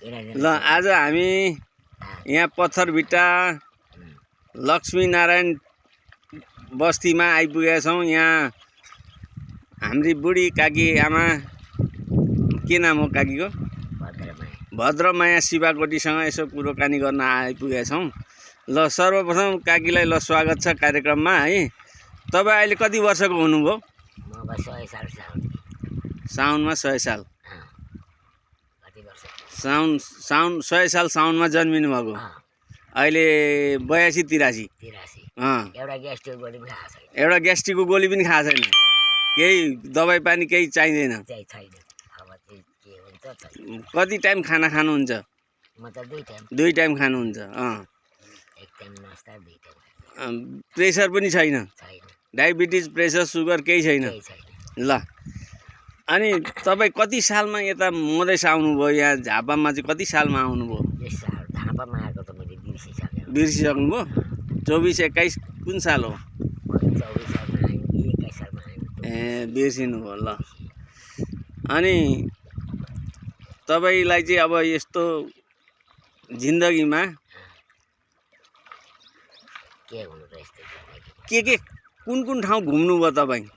ल आज हामी यहाँ पत्थरभिट्टा लक्ष्मीनारायण बस्तीमा आइपुगेका छौँ। यहाँ हाम्री बुढी काकी आमा के नाम हो काकीको? भद्रमाया शिवाकोटीसँग यसो कुरोकानी गर्न आइपुगेका छौँ। ल सर्वप्रथम काकीलाई ल स्वागत छ कार्यक्रममा है। तपाईँ अहिले कति वर्षको हुनुभयो? साउनमा 100 साल। साउन 100 साल साउनमा जन्मिनु भएको। अहिले 82-83। एउटा ग्यास्ट्रिकको गोली पनि खाएको छैन। केही दबाई पानी केही चाहिँदैन। कति टाइम खाना खानुहुन्छ? म त 2 टाइम खानुहुन्छ। एक टाइम नास्ता 2 टाइम। प्रेसर पनि छैन? डायबिटिज प्रेसर सुगर केही छैन। ल अनि तपाईँ कति सालमा यता मधेस आउनुभयो? यहाँ झापामा चाहिँ कति सालमा आउनुभयो? झापामा आएको त मैले बिर्सिसक्नुभयो। 24-21 कुन साल हो? 21 सालमा ए बिर्सिनुभयो। ल अनि तपाईँलाई चाहिँ अब यस्तो जिन्दगीमा के कुन ठाउँ घुम्नुभयो तपाईँ?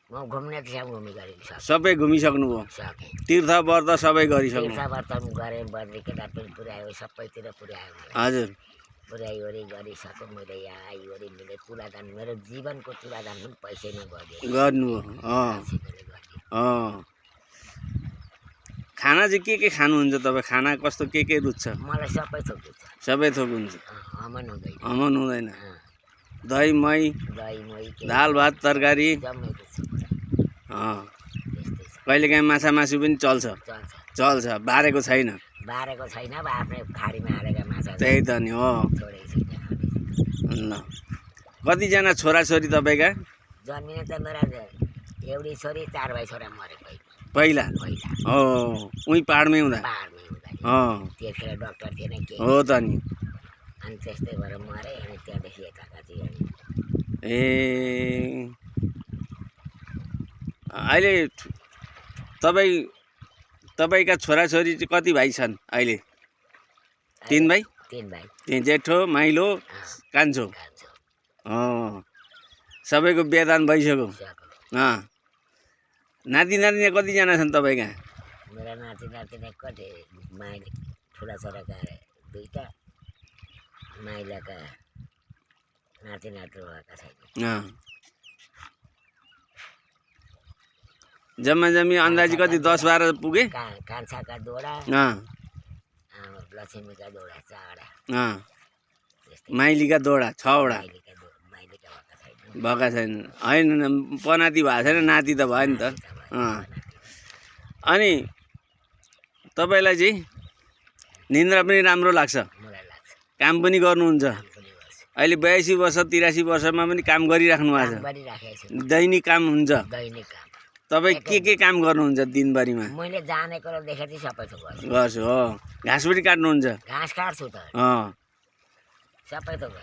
म घुम्ने ठाउँ घुमिसकेको सबै घुमिसक्नुभयो? तीर्थ व्रत सबै गरिसक्नु? तीर्थ व्रत गरेँ, बद्री केदारपुर पुर्यायो, सबैतिर पुर्यायो। हजुर पुर्याइवरी गरिसकेँ मैले। यहाँ आइवरी मैले तुलादान, मेरो जीवनको तुलादान पनि पैसैमा गर्नुभयो। खाना चाहिँ के खानुहुन्छ तपाईँ? खाना कस्तो के रुच्छ? मलाई सबै थोक रुच्छ। सबै थोक हुन्छ? अमन हुँदैन? दही मही दाल भात तरकारी कहिलेकाहीँ माछा मासु पनि चल्छ? बारेको छैन? अब आफ्नै खाडीमा हालेका माछा। त्यही त नि हो। ल कतिजना छोराछोरी तपाईँका? जन्मिने त मेरा एउटी छोरी, 4 भाइ छोरा मरे पहिला। हो उही पाहाडमै हुँदा? त्यतिखेर डक्टर थिएन के हो त नि। अनि त्यस्तै भएर मरे। अनि त्यहाँदेखि यताका चाहिँ ए अहिले तपाईँका छोराछोरी चाहिँ कति भाइ छन् अहिले? 3 भाइ? 3 जेठो माइलो कान्छो। सबैको बिहेदान भइसक्यो? नाति नातिनी कतिजना छन् तपाईँका? मेरा नाति नातिनी कति? माइली ठुला छोराका 2टा, माइलाका नाति नाति भएका छैन। जम्मा अन्दाजी कति 10-12 पुगे? कान्छाका 2वटा, लक्ष्मीका 2वटा, 4वटा, माइलीका 2वटा, 6वटा भएका छैन। होइन पनाति भएको छैन, नाति त भयो नि त। अनि तपाईँलाई चाहिँ निन्द्रा पनि राम्रो लाग्छ? काम पनि गर्नुहुन्छ? अहिले 82 वर्ष 83 वर्षमा पनि काम गरिराख्नु भएको छ? दैनिक काम हुन्छ? तपाईँ के काम गर्नुहुन्छ दिनभरिमा? मैले जानेको र देखेको सबै थोक गर्छु। हो घाँस पनि काट्नुहुन्छ? घाँस काट्छु त। सबै थोक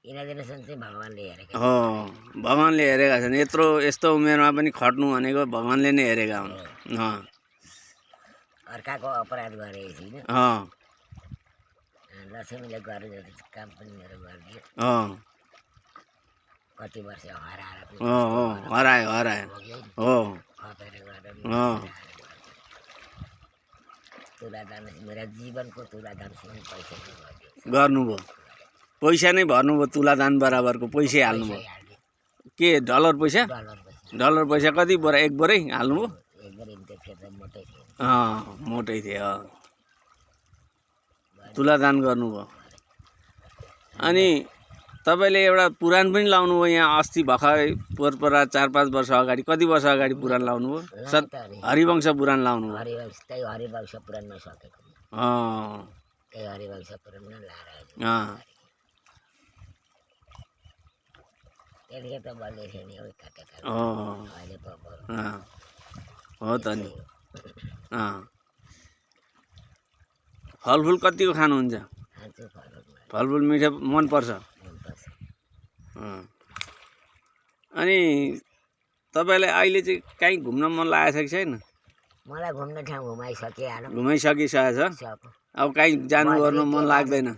भगवानले हेरेका। हो भगवानले हेरेका छन्। यस्तो उमेरमा पनि खट्नु भनेको भगवानले नै हेरेका हुन्। अर्काको अपराध गरेको छैन। लक्ष्मीले गरे जति काम पनि मेरो गरिदियो। कति वर्ष हरायो हो। तुलादान मेरा जीवनको तुलादान पैसा गर्नुभयो? पैसा नै भर्नुभयो? तुलादान बराबरको पैसै हाल्नुभयो? के डलर पैसा? डलर पैसा कति बोरा? 1 बोरै हाल्नुभयो? मोटै थियो। तुलादान गर्नुभयो। अनि तपाईँले एउटा पुराण पनि लाउनुभयो यहाँ अस्ति भर्खरै पोरपरा 4-5 वर्ष अगाडि। कति वर्ष अगाडि पुराण लाउनुभयो? हरिवंश पुराण लाउनुभयो? हरिवंश पुराणमा सकेको। त्यही हरिवंश पुराणमा लाएर त्यतिखेर त बल्ले थियो नि हो त नि। फलफुल कतिको खानुहुन्छ? फलफुल मिठो मनपर्छ? अनि तपाईँलाई अहिले चाहिँ कहीँ घुम्न मन लागेको छ कि छैन? मलाई घुम्ने ठाउँ घुमाइसकिहाल्यो घुमाइसकिसकेछ सब अब कहीँ जानु गर्नु मन लाग्दैन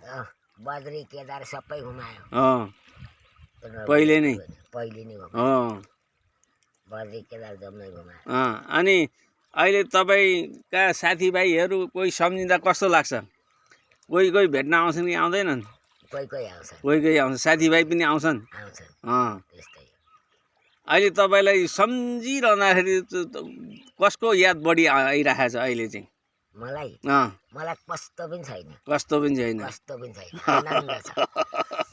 बद्री केदार सबै घुमायो पहिले नै पहिले नै घुमायो बद्री केदार जम्मै घुमायो अनि अहिले तपाईँका साथीभाइहरू कोही सम्झिँदा कस्तो लाग्छ कोही कोही भेट्न आउँछन् कि आउँदैनन् कोही कोही आउँछ कोही आउँछ साथीभाइ पनि आउँछन् त्यस्तै अहिले तपाईँलाई सम्झिरहँदाखेरि कसको याद बढी आइरहेको छ अहिले चाहिँ मलाई कस्तो पनि छैन कस्तो पनि छैन आनन्द छ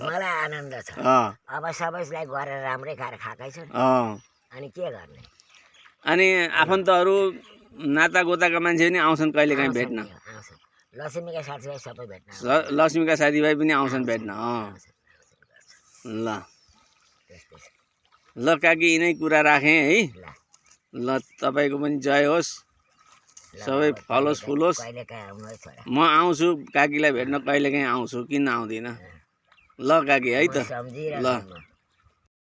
मलाई आनन्द छ अब सबैलाई गरेर राम्रै खाएर खाएकै छ अनि के गर्ने अनि आफन्तहरू नाता गोताका मान्छे पनि आउँछन् कहिलेकाहीँ भेट्न लक्ष्मीका साथीभाइ सबै भेट्न लक्ष्मीका साथीभाइ पनि आउँछन् भेट्न ल काकी यिनै कुरा राखेँ है ल तपाईँको पनि जय होस् सबै फलोस् फुलोस् म आउँछु काकीलाई भेट्न कहिलेकाहीँ आउँछु किन आउँदिनँ ल काकी है त ल